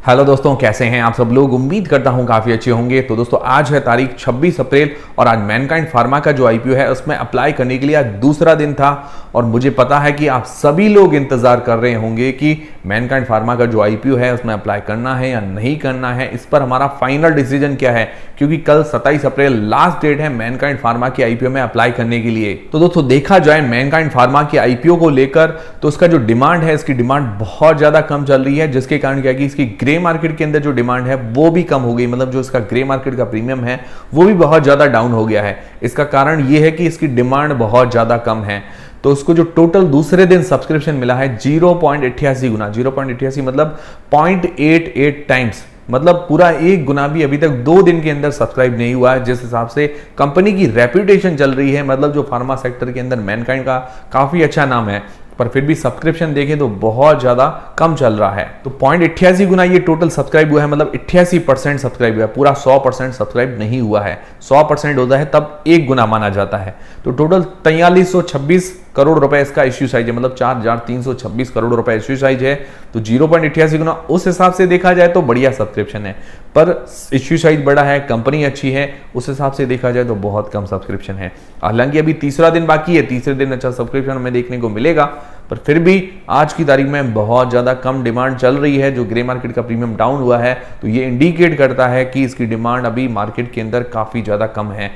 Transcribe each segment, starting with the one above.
Hello दोस्तों, कैसे हैं आप सब लोग। उम्मीद करता हूं काफी अच्छे होंगे। तो दोस्तों आज है तारीख 26 अप्रैल और आज मैनकाइंड फार्मा का जो आईपीओ है उसमें अप्लाई करने के लिए आज दूसरा दिन था। और मुझे पता है कि आप सभी लोग इंतजार कर रहे होंगे कि मैनकाइंड फार्मा का जो आईपीओ है उसमें अप्लाई करना है या नहीं करना है, इस पर हमारा फाइनल डिसीजन क्या है, क्योंकि कल 27 अप्रैल लास्ट डेट है मैनकाइंड फार्मा के आईपीओ में अप्लाई करने के लिए। तो दोस्तों देखा जाए मैनकाइंड फार्मा के आईपीओ को लेकर तो उसका जो डिमांड है, इसकी डिमांड बहुत ज्यादा कम चल रही है, जिसके कारण क्या है कि इसकी ग्रे मार्केट के अंदर जो डिमांड है वो भी कम हो गई। मतलब जो इसका ग्रे मार्केट का प्रीमियम है वो भी बहुत ज्यादा डाउन हो गया है। इसका कारण ये है कि इसकी डिमांड बहुत ज्यादा कम है। तो उसको जो टोटल दूसरे दिन सब्सक्रिप्शन मिला है 0.88 गुना, 0.88 मतलब 0.88 टाइम्स, मतलब पूरा एक गुना भी अभी तक 2 दिन के अंदर सब्सक्राइब नहीं हुआ है। जिस हिसाब से कंपनी की रेप्यूटेशन चल रही है, मतलब जो फार्मा सेक्टर के अंदर मैनकाइंड का काफी अच्छा नाम है, पर फिर भी सब्सक्रिप्शन देखें तो बहुत ज्यादा कम चल रहा है। तो 0.88 गुना ये टोटल सब्सक्राइब हुआ है, मतलब 88% सब्सक्राइब हुआ है, पूरा 100% सब्सक्राइब नहीं हुआ है। 100% होता है तब एक गुना माना जाता है। तो टोटल 4326 करोड़ रुपए इसका इश्यू साइज है, मतलब 4326 करोड़ रुपए इश्यू साइज है। तो 0.88 गुना उस हिसाब से देखा जाए तो बढ़िया सब्सक्रिप्शन है, पर इश्यू साइज बड़ा है, कंपनी अच्छी है, उस हिसाब से देखा जाए तो बहुत कम सब्सक्रिप्शन है। हालांकि अभी तीसरा दिन बाकी है, तीसरे दिन अच्छा सब्सक्रिप्शन हमें देखने को मिलेगा, पर फिर भी आज की तारीख में बहुत ज्यादा कम डिमांड चल रही है। जो ग्रे मार्केट का प्रीमियम डाउन हुआ है तो ये इंडिकेट करता है कि इसकी डिमांड अभी मार्केट के अंदर काफी ज्यादा कम है।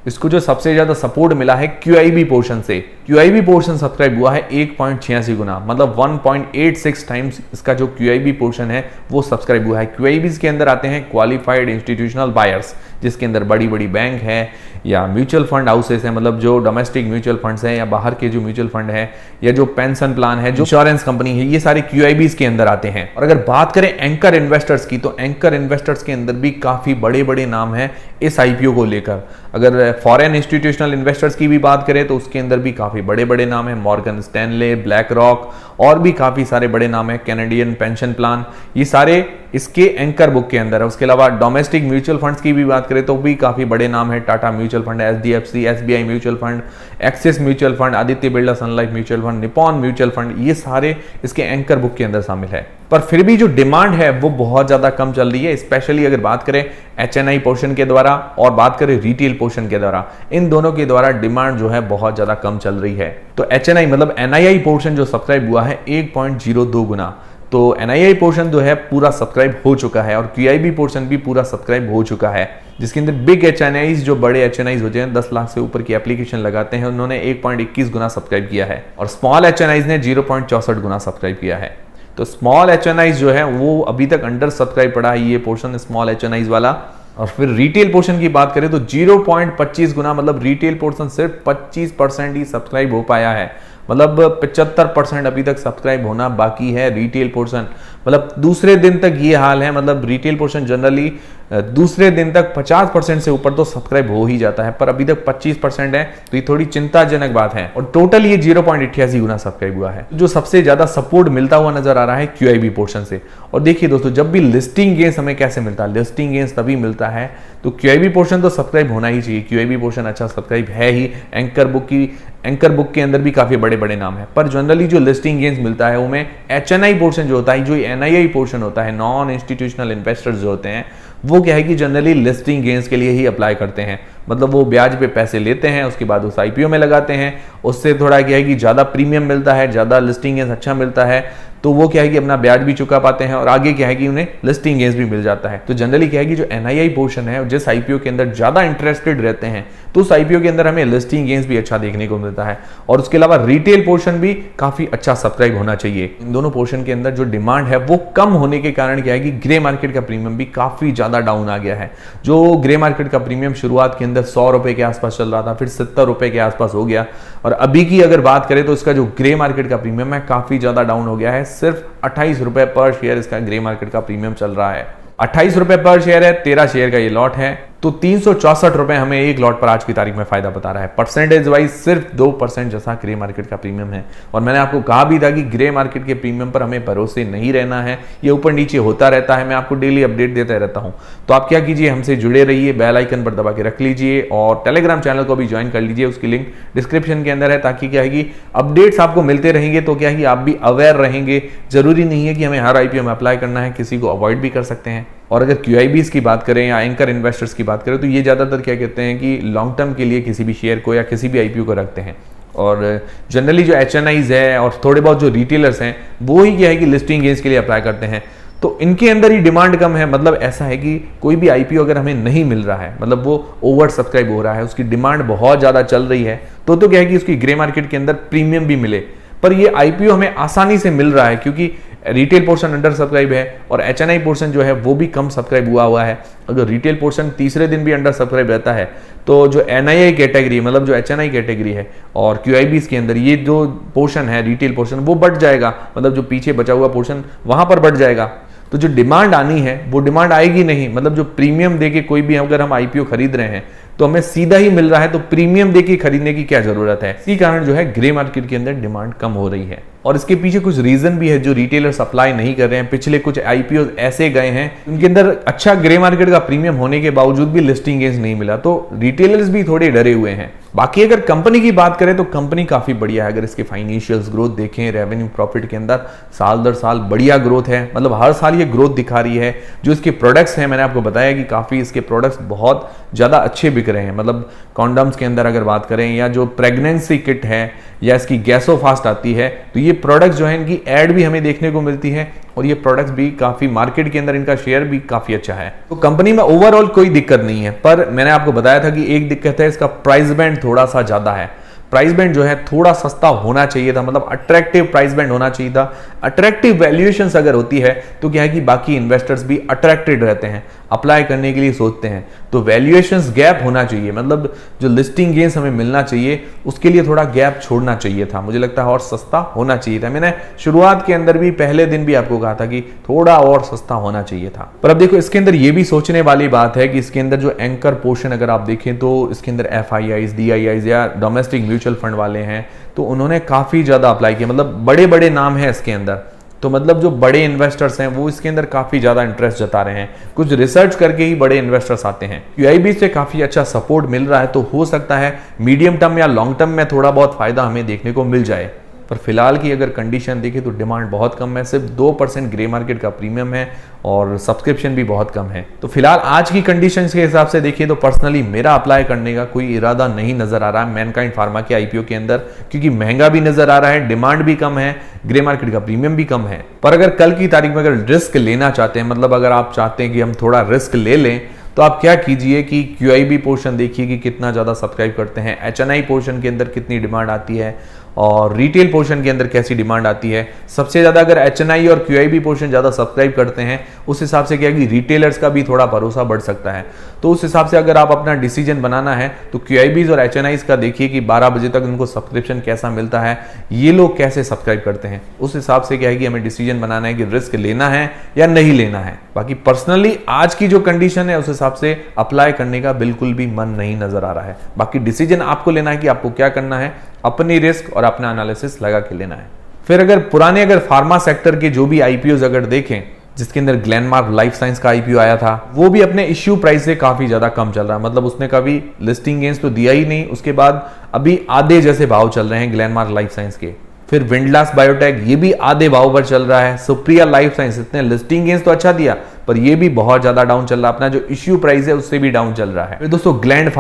इसको जो सबसे ज्यादा सपोर्ट मिला है क्यूआईबी पोर्शन से, क्यूआईबी पोर्शन सब्सक्राइब हुआ है 1.86 गुना, मतलब 1.86 टाइम्स इसका जो क्यूआईबी पोर्शन है वो सब्सक्राइब हुआ है। क्यूआईबी के अंदर आते हैं क्वालिफाइड इंस्टीट्यूशनल बायर्स, जिसके अंदर बड़ी बड़ी बैंक है या म्यूचुअल फंड हाउसेस हैं, मतलब जो डोमेस्टिक म्यूचुअल फंड्स हैं या बाहर के जो म्यूचुअल फंड है या जो पेंशन प्लान है, जो इंश्योरेंस कंपनी है, ये सारे क्यूआईबी के अंदर आते हैं। और अगर बात करें एंकर इन्वेस्टर्स की, तो एंकर इन्वेस्टर्स के अंदर भी काफी बड़े बड़े नाम हैं इस आईपीओ को लेकर। अगर फॉरेन इंस्टीट्यूशनल इन्वेस्टर्स की भी बात करें तो उसके अंदर भी काफी बड़े बड़े नाम हैं, मॉर्गन स्टैनले, ब्लैक रॉक और भी काफी सारे बड़े नाम हैं, कैनेडियन पेंशन प्लान, ये सारे इसके एंकर बुक के अंदर है। उसके अलावा डोमेस्टिक म्यूचुअल फंड्स की भी बात करें तो भी काफी बड़े नाम है, Tata mutual fund, HDFC, SBI mutual fund, Axis mutual fund, Aditya Birla Sun Life mutual fund, Nippon mutual fund, ये सारे इसके एंकर बुक के अंदर शामिल है। पर फिर भी जो डिमांड है वो बहुत ज्यादा कम चल रही है, स्पेशली अगर बात करें एचएनआई पोर्शन के द्वारा और बात करें रिटेल पोर्शन के द्वारा, इन दोनों के द्वारा डिमांड जो है बहुत ज्यादा कम चल रही है। तो एचएनआई मतलब एनआईआई पोर्शन जो सब्सक्राइब हुआ है 1.02 गुना, तो एनआईआई पोर्शन जो है पूरा सब्सक्राइब हो चुका है और क्यूआईबी पोर्शन भी पूरा सब्सक्राइब हो चुका है, जिसके अंदर बिग एचएनआईज, जो बड़े एचएनआईज होते हैं 10 लाख से ऊपर की एप्लीकेशन लगाते हैं, उन्होंने 1.21 गुना सब्सक्राइब किया है और स्मॉल एचएनआईज ने 0.64 गुना सब्सक्राइब किया है। तो स्मॉल एचएनआईज जो है वो अभी तक अंडर सब्सक्राइब पड़ा है ये पोर्शन स्मॉल एचएनआईज वाला। और फिर रिटेल पोर्शन की बात करें तो 0.25 गुना, मतलब रिटेल पोर्शन सिर्फ 25% ही सब्सक्राइब हो पाया है, मतलब 75% अभी तक सब्सक्राइब होना बाकी है रिटेल पोर्शन। मतलब दूसरे दिन तक ये हाल है, मतलब रिटेल पोर्शन जनरली दूसरे दिन तक 50% से ऊपर तो सब्सक्राइब हो ही जाता है, पर अभी तक 25% है, तो ये थोड़ी चिंताजनक बात है। और टोटल ये 0.88 गुना सब्सक्राइब हुआ है। जो सबसे ज्यादा सपोर्ट मिलता हुआ नजर आ रहा है क्यूआईबी पोर्शन से। और देखिए दोस्तों, जब भी लिस्टिंग गेंस हमें कैसे मिलता है, लिस्टिंग गेंस तभी मिलता है, तो क्यूआईबी पोर्शन तो सब्सक्राइब होना ही चाहिए, क्यूआईबी पोर्शन अच्छा सब्सक्राइब है ही। एंकर बुक के अंदर भी काफी बड़े बड़े नाम है, पर जनरली जो लिस्टिंग गेंस मिलता है उनमें एचएनआई पोर्शन जो होता है, जो एनआईआई पोर्शन होता है, नॉन इंस्टीट्यूशनल इन्वेस्टर्स जो होते हैं, वो क्या है कि जनरली लिस्टिंग गेंस के लिए ही अप्लाई करते हैं। मतलब वो ब्याज पे पैसे लेते हैं, उसके बाद उस आईपीओ में लगाते हैं, उससे थोड़ा क्या है कि ज्यादा प्रीमियम मिलता है, ज्यादा लिस्टिंग गेंस अच्छा मिलता है, तो वो क्या है कि अपना ब्याज भी चुका पाते हैं और आगे क्या है कि उन्हें लिस्टिंग गेंस भी मिल जाता है। तो जनरली क्या है कि जो एनआईआई पोर्शन है, जिस आईपीओ के अंदर ज्यादा इंटरेस्टेड रहते हैं, तो उस आईपीओ के अंदर हमें लिस्टिंग गेंस भी अच्छा देखने को मिलता है। और उसके अलावा रिटेल पोर्शन भी काफी अच्छा सब्सक्राइब होना चाहिए। इन दोनों पोर्शन के अंदर जो डिमांड है वो कम होने के कारण क्या है कि ग्रे मार्केट का प्रीमियम भी काफी ज्यादा डाउन आ गया है। जो ग्रे मार्केट का प्रीमियम शुरुआत के अंदर 100 रुपए के आसपास चल रहा था, फिर 70 रुपए के आसपास हो गया, और अभी की अगर बात करें तो इसका जो ग्रे मार्केट का प्रीमियम है काफी ज्यादा डाउन हो गया है। सिर्फ 28 रुपए पर शेयर इसका ग्रे मार्केट का प्रीमियम चल रहा है। 28 रुपए पर शेयर है, 13 शेयर का ये लॉट है। तो 364 रुपए हमें एक लॉट पर आज की तारीख में फायदा बता रहा है। परसेंटेज वाइज सिर्फ 2% जैसा ग्रे मार्केट का प्रीमियम है। और मैंने आपको कहा भी था कि ग्रे मार्केट के प्रीमियम पर हमें भरोसे नहीं रहना है, ये ऊपर नीचे होता रहता है, मैं आपको डेली अपडेट देता रहता हूं। तो आप क्या कीजिए, हमसे जुड़े रहिए, बेल आइकन पर दबा के रख लीजिए और टेलीग्राम चैनल को भी ज्वाइन कर लीजिए, उसकी लिंक डिस्क्रिप्शन के अंदर है, ताकि क्या है कि अपडेट्स आपको मिलते रहेंगे। तो क्या है कि आप भी अवेयर रहेंगे। जरूरी नहीं है कि हमें हर आईपीओ में अप्लाई करना है, किसी को अवॉइड भी कर सकते हैं। और अगर QIBs की बात करें या एंकर इन्वेस्टर्स की बात करें तो ये ज़्यादातर क्या कहते हैं कि लॉन्ग टर्म के लिए किसी भी शेयर को या किसी भी IPO को रखते हैं। और जनरली जो HNIs है और थोड़े बहुत जो रिटेलर्स हैं वो ही क्या है कि लिस्टिंग गेन्स के लिए अप्लाई करते हैं। तो इनके अंदर ही डिमांड कम है। मतलब ऐसा है कि कोई भी IPO अगर हमें नहीं मिल रहा है, मतलब वो ओवर सब्सक्राइब हो रहा है, उसकी डिमांड बहुत ज़्यादा चल रही है, तो क्या है कि उसकी ग्रे मार्केट के अंदर प्रीमियम भी मिले। पर ये IPO हमें आसानी से मिल रहा है क्योंकि रिटेल पोर्शन अंडर सब्सक्राइब है और HNI पोर्शन जो है वो भी कम सब्सक्राइब हुआ है। अगर रिटेल पोर्शन तीसरे दिन भी अंडर सब्सक्राइब रहता है तो जो NII कैटेगरी, मतलब जो HNI कैटेगरी है और QIBs के अंदर ये जो पोर्शन है रिटेल पोर्शन वो बढ़ जाएगा, मतलब जो पीछे बचा हुआ पोर्शन वहां पर बढ़ जाएगा। तो जो डिमांड आनी है वो डिमांड आएगी नहीं। मतलब जो प्रीमियम देके कोई भी अगर हम IPO खरीद रहे हैं तो हमें सीधा ही मिल रहा है, तो प्रीमियम देके खरीदने की क्या जरूरत है। इसी कारण जो है ग्रे मार्केट के अंदर डिमांड कम हो रही है। और इसके पीछे कुछ रीजन भी है जो रिटेलर्स अप्लाई नहीं कर रहे हैं। पिछले कुछ IPO ऐसे गए हैं उनके अंदर अच्छा ग्रे मार्केट का प्रीमियम होने के बावजूद भी लिस्टिंग गेन्स नहीं मिला, तो रिटेलर्स भी थोड़े डरे हुए हैं। बाकी अगर कंपनी की बात करें तो कंपनी काफी बढ़िया है। अगर इसके फाइनेंशियल्स ग्रोथ देखें, रेवेन्यू प्रॉफिट के अंदर साल दर साल बढ़िया ग्रोथ है, मतलब हर साल ये ग्रोथ दिखा रही है। जो इसके प्रोडक्ट्स हैं, मैंने आपको बताया कि काफी इसके प्रोडक्ट्स बहुत ज्यादा अच्छे बिक रहे हैं। मतलब कॉन्डम्स के अंदर अगर बात करें या जो प्रेगनेंसी किट है या इसकी गैसो फास्ट आती है, तो ये प्रोडक्ट्स जो है इनकी एड भी हमें देखने को मिलती है और ये प्रोडक्ट्स भी काफी मार्केट के अंदर इनका शेयर भी काफी अच्छा है। तो कंपनी में ओवरऑल कोई दिक्कत नहीं है, पर मैंने आपको बताया था कि एक दिक्कत है, इसका प्राइस बैंड थोड़ा सा ज्यादा है। प्राइस बैंड जो है थोड़ा सस्ता होना चाहिए था, मतलब अट्रैक्टिव प्राइस बैंड होना चाहिए था। अट्रैक्टिव वैल्यूएशंस अगर होती है तो क्या है कि बाकी इन्वेस्टर्स भी अट्रैक्टेड रहते हैं, अप्लाई करने के लिए सोचते हैं। तो वैल्यूएशंस गैप होना चाहिए, मतलब जो लिस्टिंग गेन्स हमें मिलना चाहिए उसके लिए थोड़ा गैप छोड़ना चाहिए था, मुझे लगता है, और सस्ता होना चाहिए था। मैंने शुरुआत के अंदर भी पहले दिन भी आपको कहा था कि थोड़ा और सस्ता होना चाहिए था। पर अब देखो इसके अंदर ये भी सोचने वाली बात है कि इसके अंदर जो एंकर पोर्शन अगर आप देखें तो इसके अंदर FIIs, DIIs या डोमेस्टिक म्यूचुअल फंड वाले हैं, तो उन्होंने काफी ज्यादा अप्लाई किया। मतलब बड़े बड़े नाम है इसके अंदर, तो मतलब जो बड़े इन्वेस्टर्स हैं वो इसके अंदर काफी ज्यादा इंटरेस्ट जता रहे हैं। कुछ रिसर्च करके ही बड़े इन्वेस्टर्स आते हैं। QIB से काफी अच्छा सपोर्ट मिल रहा है, तो हो सकता है मीडियम टर्म या लॉन्ग टर्म में थोड़ा बहुत फायदा हमें देखने को मिल जाए। पर फिलहाल की अगर कंडीशन देखें तो डिमांड बहुत कम है, सिर्फ 2% ग्रे मार्केट का प्रीमियम है और सब्सक्रिप्शन भी बहुत कम है। तो फिलहाल आज की कंडीशंस के हिसाब से देखिए तो पर्सनली मेरा अप्लाई करने का कोई इरादा नहीं नजर आ रहा है मैनकाइंड फार्मा के IPO के अंदर, क्योंकि महंगा भी नजर आ रहा है, डिमांड भी कम है, ग्रे मार्केट का प्रीमियम भी कम है। पर अगर कल की तारीख में अगर रिस्क लेना चाहते हैं, मतलब अगर आप चाहते हैं कि हम थोड़ा रिस्क ले लें, तो आप क्या कीजिए कि QIB पोर्शन देखिए कि कितना ज्यादा सब्सक्राइब करते हैं, HNI पोर्शन के अंदर कितनी डिमांड आती है और रिटेल पोर्शन के अंदर कैसी डिमांड आती है। सबसे ज्यादा अगर HNI और QIB पोर्शन ज्यादा सब्सक्राइब करते हैं, उस हिसाब से क्या है कि रिटेलर्स का भी थोड़ा भरोसा बढ़ सकता है। तो उस हिसाब से अगर आप अपना डिसीजन बनाना है तो QIBs और HNIs का देखिए कि 12 बजे तक उनको सब्सक्रिप्शन कैसा मिलता है, ये लोग कैसे सब्सक्राइब करते हैं। उस हिसाब से क्या है कि हमें डिसीजन बनाना है कि रिस्क लेना है या नहीं लेना है। बाकी पर्सनली आज की जो कंडीशन है उस हिसाब से अप्लाई करने का बिल्कुल भी मन नहीं नजर आ रहा है। बाकी डिसीजन आपको लेना है कि आपको क्या करना है, अपनी रिस्क और अपना एनालिसिस लगा के लेना है। फिर अगर फार्मा सेक्टर के जो भी IPOs अगर देखें, जिसके अंदर ग्लेनमार्क लाइफ साइंस का IPO आया था, वो भी अपने इश्यू प्राइस से काफी ज्यादा कम चल रहा है। मतलब उसने कभी लिस्टिंग गेन्स तो दिया ही नहीं, उसके बाद अभी आधे जैसे भाव चल रहे हैं ग्लेनमार्क लाइफ साइंस के। फिर विंडलास बायोटेक, ये भी आधे भाव पर चल रहा है। सुप्रिया लाइफ साइंस, इतने लिस्टिंग गेन्स तो अच्छा दिया पर ये भी बहुत ज्यादा डाउन चल रहा है, अपना जो इश्यू प्राइस है उससे भी डाउन चल रहा है। फिर दोस्तों ग्लैंड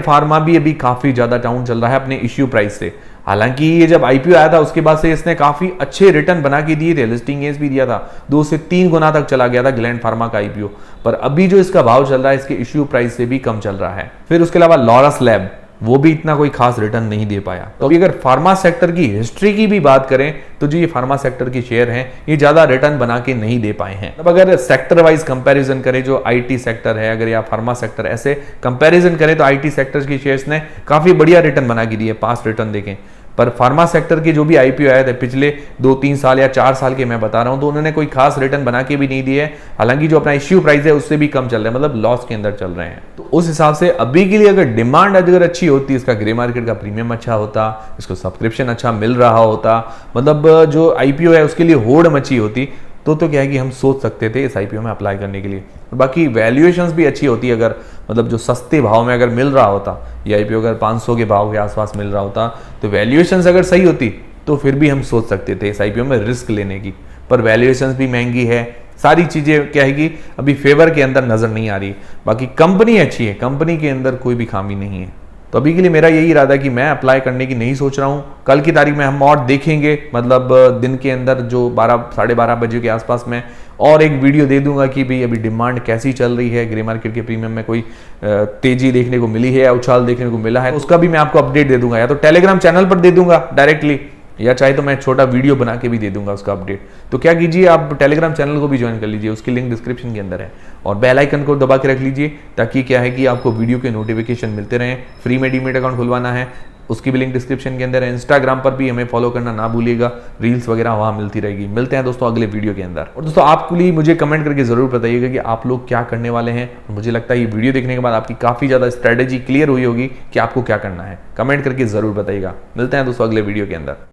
फार्मा भी अभी काफी ज्यादा डाउन चल रहा है अपने इश्यू प्राइस से। हालांकि ये जब IPO आया था उसके बाद से इसने काफी अच्छे रिटर्न बना के दिए थे, लिस्टिंग गेन्स भी दिया था, 2 से 3 गुना तक चला गया था ग्लैंड फार्मा का IPO। पर अभी जो इसका भाव चल रहा है इसके इश्यू प्राइस से भी कम चल रहा है। फिर उसके अलावा लॉरस लैब, वो भी इतना कोई खास रिटर्न नहीं दे पाया। तो अभी अगर फार्मा सेक्टर की हिस्ट्री की भी बात करें तो जो ये फार्मा सेक्टर के शेयर हैं ये ज्यादा रिटर्न बना के नहीं दे पाए हैं। अब अगर सेक्टर वाइज कंपैरिजन करें, जो IT सेक्टर है अगर या फार्मा सेक्टर, ऐसे कंपैरिजन करें तो IT सेक्टर के शेयर्स ने काफी बढ़िया रिटर्न बना के दिए, पास्ट रिटर्न देखें। पर फार्मा सेक्टर के जो भी आईपीओ आए थे पिछले 2-3 साल या 4 साल के मैं बता रहा हूं, तो उन्होंने कोई खास रिटर्न बना के भी नहीं दिए है। हालांकि जो अपना इश्यू प्राइस है उससे भी कम चल रहा है, मतलब लॉस के अंदर चल रहे हैं। तो उस हिसाब से अभी के लिए अगर डिमांड अगर अच्छी होती, इसका ग्रे मार्केट का प्रीमियम अच्छा होता, इसको सब्सक्रिप्शन अच्छा मिल रहा होता, मतलब जो आईपीओ है उसके लिए होड़ मची होती, तो क्या है कि हम सोच सकते थे इस आईपीओ में अप्लाई करने के लिए। बाकी वैल्यूएशंस भी अच्छी होती, अगर मतलब जो सस्ते भाव में अगर मिल रहा होता, ये आईपीओ अगर 500 के भाव के आसपास मिल रहा होता, तो वैल्यूएशंस अगर सही होती तो फिर भी हम सोच सकते थे इस आईपीओ में रिस्क लेने की। पर वैल्यूएशंस भी महंगी है, सारी चीजें क्या है कि अभी फेवर के अंदर नजर नहीं आ रही। बाकी कंपनी अच्छी है, कंपनी के अंदर कोई भी खामी नहीं है। तो अभी के लिए मेरा यही इरादा है कि मैं अप्लाई करने की नहीं सोच रहा हूँ। कल की तारीख में हम और देखेंगे, मतलब दिन के अंदर जो 12-12:30 बजे के आसपास में और एक वीडियो दे दूंगा कि भाई अभी डिमांड कैसी चल रही है, ग्रे मार्केट के प्रीमियम में कोई तेजी देखने को मिली है या उछाल देखने को मिला है, उसका भी मैं आपको अपडेट दे दूंगा। या तो टेलीग्राम चैनल पर दे दूंगा डायरेक्टली, या चाहे तो मैं छोटा वीडियो बना के भी दे दूंगा उसका अपडेट। तो क्या कीजिए, आप टेलीग्राम चैनल को भी ज्वाइन कर लीजिए, उसकी लिंक डिस्क्रिप्शन के अंदर है, और बेल आइकन को दबा के रख लीजिए, ताकि क्या है कि आपको वीडियो के नोटिफिकेशन मिलते रहें। फ्री में डीमेट अकाउंट खुलवाना है, उसकी भी लिंक डिस्क्रिप्शन के अंदर है। इंस्टाग्राम पर भी हमें फॉलो करना ना भूलिएगा, रील्स वगैरह वहां मिलती रहेगी। मिलते हैं दोस्तों अगले वीडियो के अंदर। और दोस्तों आपके लिए मुझे कमेंट करके जरूर बताइएगा कि आप लोग क्या करने वाले हैं। मुझे लगता है ये वीडियो देखने के बाद आपकी काफी ज्यादा स्ट्रेटेजी क्लियर हुई होगी कि आपको क्या करना है। कमेंट करके जरूर बताइएगा। मिलते हैं दोस्तों अगले वीडियो के अंदर।